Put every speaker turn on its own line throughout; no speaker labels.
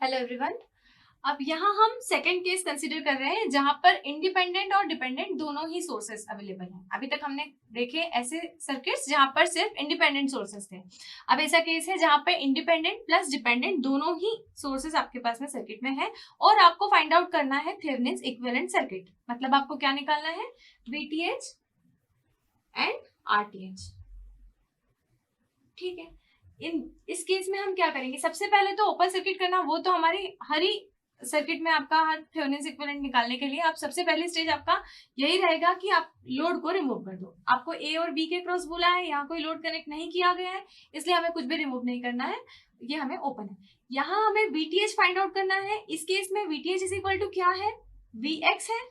Hello everyone. अब यहाँ हम सेकंड केस कंसीडर कर रहे हैं जहां पर इंडिपेंडेंट और डिपेंडेंट दोनों ही सोर्सेस अवेलेबल हैं। अभी तक हमने देखे ऐसे सर्किट्स जहां पर सिर्फ इंडिपेंडेंट सोर्सेस थे। अब ऐसा केस है जहां पर इंडिपेंडेंट प्लस डिपेंडेंट दोनों ही सोर्सेस आपके पास में सर्किट में है और आपको फाइंड आउट करना है थेवेनिन्स इक्विवेलेंट सर्किट। मतलब आपको क्या निकालना है, VTH एंड RTH। ठीक है, इस केस में हम क्या करेंगे, सबसे पहले तो ओपन सर्किट करना, वो तो हमारी हर ही सर्किट में आपका थेवेनिन्स इक्विवेलेंट निकालने के लिए आप सबसे पहली स्टेज आपका यही रहेगा कि आप लोड को रिमूव कर दो। आपको ए और बी के क्रॉस बोला है, यहाँ कोई लोड कनेक्ट नहीं किया गया है, इसलिए हमें कुछ भी रिमूव नहीं करना है, ये हमें ओपन है। यहाँ हमें VTH फाइंड आउट करना है। इस केस में VTH इज इक्वल टू क्या है, VX है,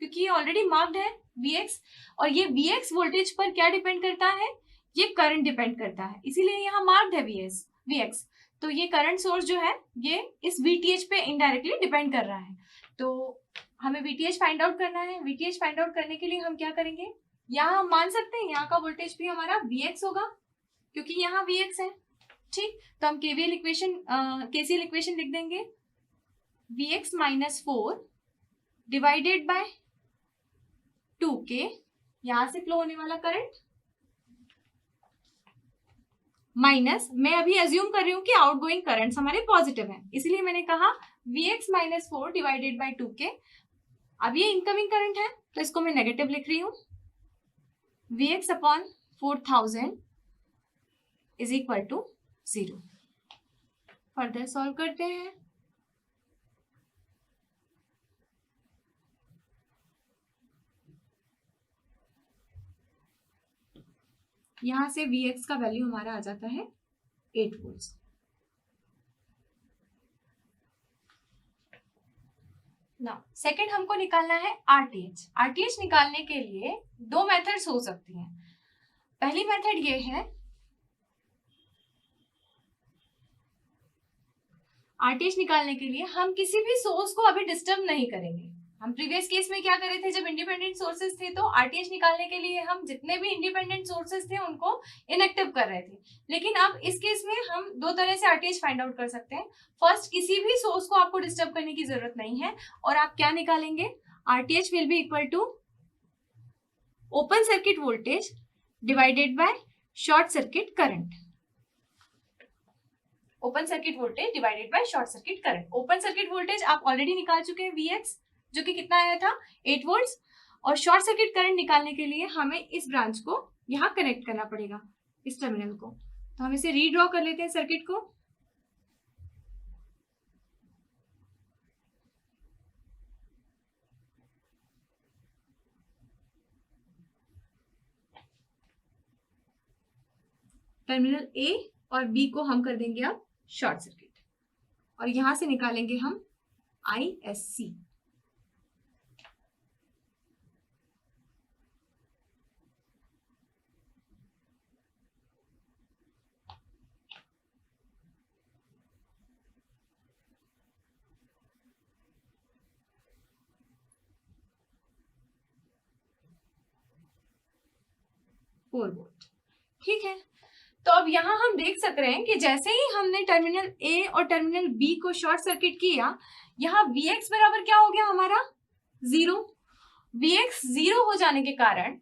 क्योंकि ये ऑलरेडी मार्क्ड है VX, और ये VX वोल्टेज पर क्या डिपेंड करता है, ये करंट डिपेंड करता है, इसीलिए यहाँ मार्क्ड है VX। तो ये करंट सोर्स जो है ये इस VTH पे इनडायरेक्टली डिपेंड कर रहा है। तो हमें VTH फाइंड आउट करना है। VTH फाइंड आउट करने के लिए हम क्या करेंगे, यहाँ हम मान सकते हैं यहाँ का वोल्टेज भी हमारा VX होगा क्योंकि यहाँ VX है। ठीक, तो हम KCL इक्वेशन लिख देंगे, VX minus 4 divided by 2K, यहां से फ्लो होने वाला करंट, माइनस, मैं अभी एज्यूम कर रही हूँ कि आउटगोइंग करंट्स हमारे पॉजिटिव हैं, इसलिए मैंने कहा VX minus 4 divided by 2K। अब ये इनकमिंग करंट है तो इसको मैं नेगेटिव लिख रही हूँ, VX upon 4000 is equal to 0। Further solve करते हैं। यहां से VX का वैल्यू हमारा आ जाता है 8 वोल्ट। ना सेकंड हमको निकालना है RTH। RTH निकालने के लिए दो मेथड्स हो सकती हैं। पहली मेथड ये है, RTH निकालने के लिए हम किसी भी सोर्स को अभी डिस्टर्ब नहीं करेंगे। हम प्रीवियस केस में क्या करे थे, जब इंडिपेंडेंट सोर्सेस थे तो RTH निकालने के लिए हम जितने भी इंडिपेंडेंट सोर्सेस थे उनको इनएक्टिव कर रहे थे। लेकिन अब इस केस में हम दो तरह से RTH फाइंड आउट कर सकते हैं। फर्स्ट, किसी भी सोर्स को आपको डिस्टर्ब करने की जरूरत नहीं है और आप क्या निकालेंगे, RTH will be equal to open circuit voltage divided by short circuit current. Open circuit voltage divided by short circuit current. Open circuit voltage आप ऑलरेडी निकाल चुके हैं VX, जो कि कितना आया था 8 वोल्ट्स, और शॉर्ट सर्किट करंट निकालने के लिए हमें इस ब्रांच को यहाँ कनेक्ट करना पड़ेगा, इस टर्मिनल को। तो हम इसे रीड्रॉ कर लेते हैं सर्किट को। टर्मिनल A और B को हम कर देंगे अब शॉर्ट सर्किट, और यहां से निकालेंगे हम ISC। वोल्ट। ठीक है, तो अब यहाँ हम देख सक रहे हैं कि जैसे ही हमने टर्मिनल A और टर्मिनल B को शॉर्ट सर्किट किया, यहाँ VX बराबर क्या हो गया हमारा 0। VX 0 हो जाने के कारण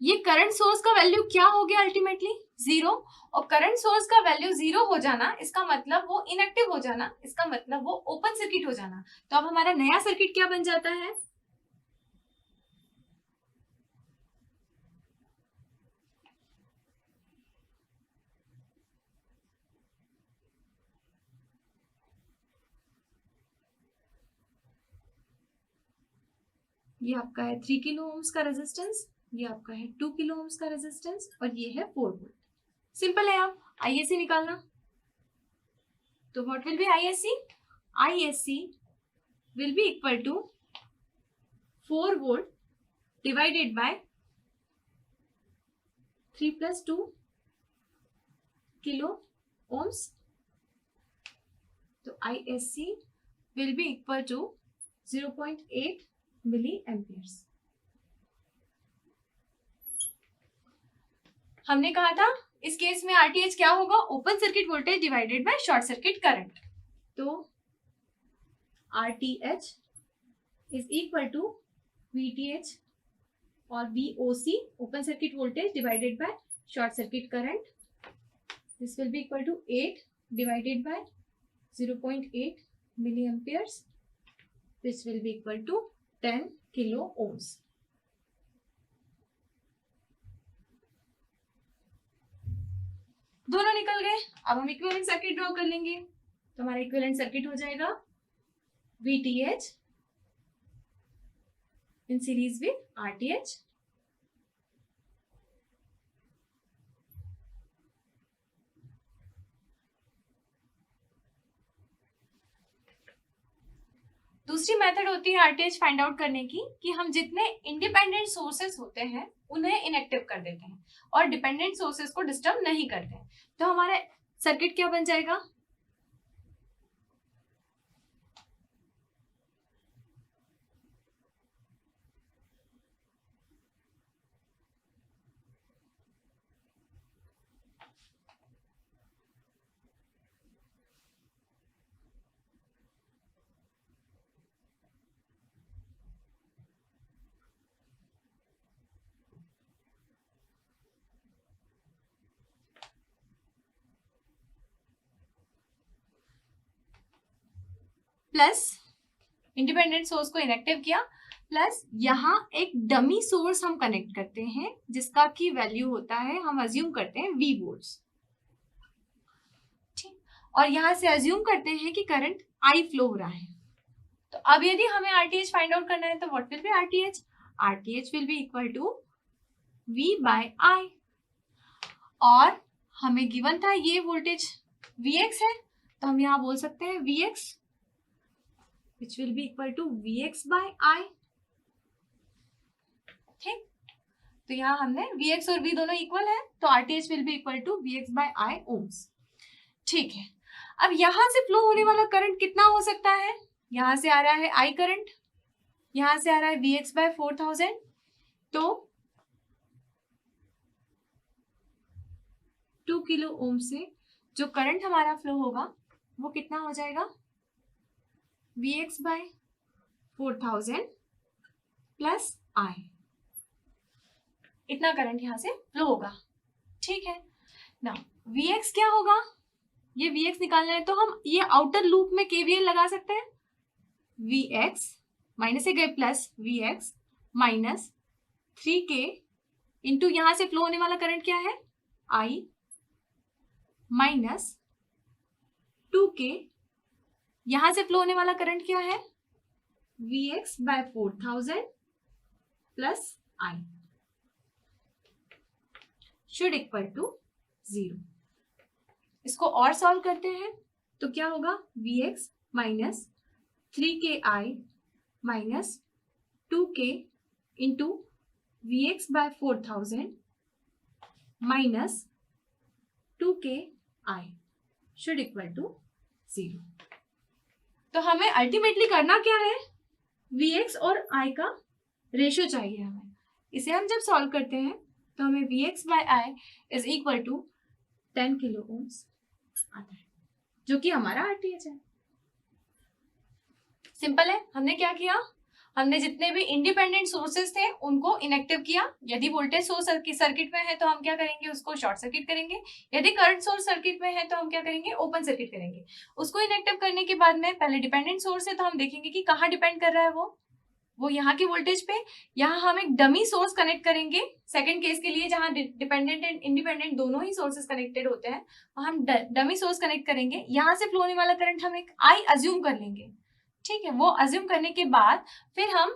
ये करंट सोर्स का वैल्यू क्या हो गया, अल्टीमेटली 0। और करंट सोर्स का वैल्यू 0 हो जाना, इसका मतलब वो इनएक्टिव हो जाना, इसका मतलब वो ओपन सर्किट हो जाना। तो अब हमारा नया सर्किट क्या बन जाता है, ये आपका है 3 किलो ओम्स का रेजिस्टेंस, ये आपका है 2 किलो ओम्स का रेजिस्टेंस, और ये है 4 वोल्ट। सिंपल है। आप ISC निकालना, तो what will be ISC, ISC will be equal to 4 volt divided by 3 plus 2 kilo ohms. तो ISC will be equal to 0.8 milli amperes. हमने कहा था इस केस में RTH क्या होगा, open circuit voltage divided by short circuit current. तो RTH is equal to VTH और VOC open circuit voltage divided by short circuit current. This will be equal to 8 divided by 0.8 milliamperes. This will be equal to 10 kilo ohms. दोनों निकल गए. अब हम equivalent circuit draw कर लेंगे. तो हमारा इक्विवेलेंट सर्किट हो जाएगा VTH in series with RTH. दूसरी मेथड होती है RTH फाइंड आउट करने की कि हम जितने इंडिपेंडेंट सोर्सेस होते हैं उन्हें इनएक्टिव कर देते हैं और डिपेंडेंट सोर्सेस को डिस्टर्ब नहीं करते हैं. तो हमारा सर्किट क्या बन जाएगा? प्लस इंडिपेंडेंट सोर्स को इनएक्टिव किया, प्लस यहाँ एक डमी सोर्स हम कनेक्ट करते हैं जिसका की वैल्यू होता है, हम अज्यूम करते हैं V वोल्ट्स. ठीक. और यहाँ से अज्यूम करते हैं कि करंट I फ्लो हो रहा है. तो अब यदि हमें RTH फाइंड आउट करना है तो what will be RTH? RTH will be equal to V by I. और हमें गिवन था ये वोल्टेज Vx है, तो हम यहाँ बोल सकते हैं Vx which will be equal to Vx by I. ठीक. तो यहाँ हमने Vx और V दोनों इक्वल है, तो RTH will be equal to Vx by I ohms. ठीक है. अब यहां से फ्लो होने वाला करंट कितना हो सकता है? यहां से आ रहा है I करंट, यहां से आ रहा है Vx by 4000. तो 2 किलो ओम से जो करंट हमारा फ्लो होगा वो कितना हो जाएगा? Vx by 4000 plus I. इतना करंट यहां से फ्लो होगा. ठीक है. ना Vx क्या होगा? ये Vx निकालना है तो हम ये आउटर लूप में KVL लगा सकते हैं. Vx माइनस से गए plus Vx minus 3K into यहां से फ्लो होने वाला करंट क्या है? I minus 2K. यहां से फ्लो होने वाला करंट क्या है? Vx by 4000 plus I should equal to 0. इसको और सॉल्व करते हैं तो क्या होगा? Vx minus 3KI minus 2K into Vx by 4000 minus 2KI should equal to 0. तो हमें अल्टीमेटली करना क्या है? Vx और I का रेशियो चाहिए हमें. इसे हम जब सॉल्व करते हैं तो हमें Vx by I is equal to 10 kilo ohms आता है, जो कि हमारा RTH है. सिंपल है. हमने क्या किया? हमने जितने भी इंडिपेंडेंट सोर्सेस थे उनको इनएक्टिव किया. यदि वोल्टेज सोर्स सर्किट में है तो हम क्या करेंगे? उसको शॉर्ट सर्किट करेंगे. यदि करंट सोर्स सर्किट में है तो हम क्या करेंगे? ओपन सर्किट करेंगे. उसको इनएक्टिव करने के बाद में पहले डिपेंडेंट सोर्स है तो हम देखेंगे कि कहाँ डिपेंड कर रहा है वो यहाँ के वोल्टेज पे. यहाँ हम एक डमी सोर्स कनेक्ट करेंगे सेकंड केस के लिए, जहाँ डिपेंडेंट एंड इंडिपेंडेंट दोनों ही सोर्सेस कनेक्टेड होते हैं. हम डमी सोर्स कनेक्ट करेंगे. यहाँ से फ्लो होने वाला करंट हम एक I अज्यूम कर लेंगे. ठीक है. वो अज्यूम करने के बाद फिर हम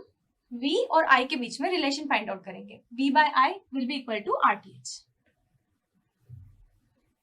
V और I के बीच में रिलेशन फाइंड आउट करेंगे. V by I will be equal to RTH.